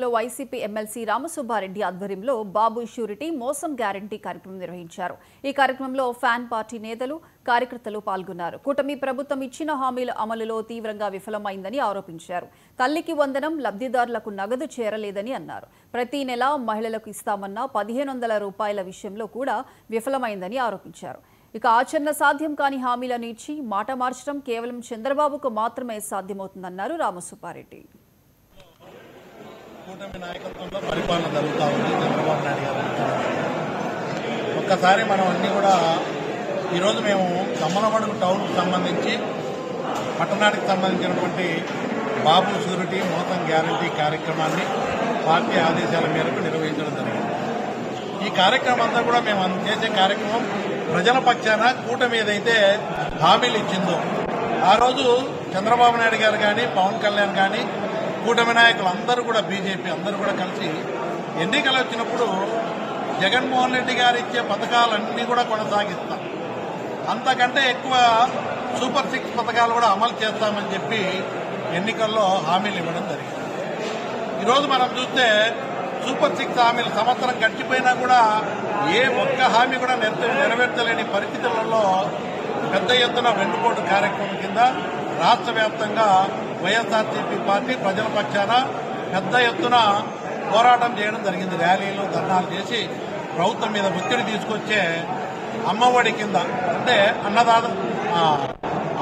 YCP MLC Ramasubba Reddy ఆధ్వర్యంలో బాబు surety మోసం guarantee కార్యక్రమం నిర్వహించారు. ఈ కార్యక్రమంలో ఫ్యాన్ పార్టీ నేతలు, కార్యకర్తలు పాల్గొన్నారు. కూటమి ప్రభుత్వం ఇచ్చిన హామీల అమలులో తీవ్రంగా విఫలమైందని ఆరోపించారు. తల్లికి వందనం లబ్ధిదారులకు నగదు చేరలేదని అన్నారు. ప్రతి నెల మహిళలకు ఇస్తామన్న 1500 రూపాయల విషయంలో కూడా విఫలమైందని ఆరోపించారు. ఇక ఆచరణ సాధ్యం కాని హామీలను ఇచ్చి మాట మార్చడం కేవలం చంద్రబాబుకు మాత్రమే సాధ్యమవుతుందన్నారు రామసుబ్బారెడ్డి. కూటమి నాయకత్వంలో పరిపాలన జరుగుతూ ఉంది. చంద్రబాబు నాయుడు గారు ఒక్కసారి మనం అన్నీ కూడా ఈరోజు మేము దమ్మలమడుగు టౌన్కు సంబంధించి పట్టణానికి సంబంధించినటువంటి బాబు షూరిటీ మోసం గ్యారంటీ కార్యక్రమాన్ని పార్టీ ఆదేశాల మేరకు నిర్వహించడం జరిగింది. ఈ కార్యక్రమం అంతా కూడా మేము చేసే కార్యక్రమం ప్రజల పక్షాన కూటమి ఏదైతే హామీలు ఇచ్చిందో ఆ రోజు చంద్రబాబు నాయుడు గారు కానీ పవన్ కళ్యాణ్ కానీ కూటమి నాయకులు అందరూ కూడా బీజేపీ అందరూ కూడా కలిసి ఎన్నికలు వచ్చినప్పుడు జగన్మోహన్ రెడ్డి గారు ఇచ్చే పథకాలన్నీ కూడా కొనసాగిస్తాం, అంతకంటే ఎక్కువ సూపర్ 6 పథకాలు కూడా అమలు చేస్తామని చెప్పి ఎన్నికల్లో హామీలు ఇవ్వడం జరిగింది. ఈరోజు మనం చూస్తే సూపర్ 6 హామీలు సంవత్సరం గడిచిపోయినా కూడా ఏ ఒక్క హామీ కూడా నెరవేర్చలేని పరిస్థితులలో పెద్ద ఎత్తున వెన్నుపోటు కార్యక్రమం కింద రాష్ట్ర వ్యాప్తంగా వైఎస్ఆర్సీపీ పార్టీ ప్రజల పక్షాన పెద్ద ఎత్తున పోరాటం చేయడం జరిగింది. ర్యాలీలు, ధర్నాలు చేసి ప్రభుత్వం మీద ఒత్తిడి తీసుకొచ్చే అమ్మఒడి కింద అంటే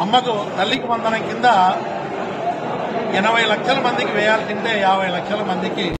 అమ్మకు తల్లికి వందనం కింద 80 లక్షల మందికి వేయాల్సింటే 50 లక్షల మందికి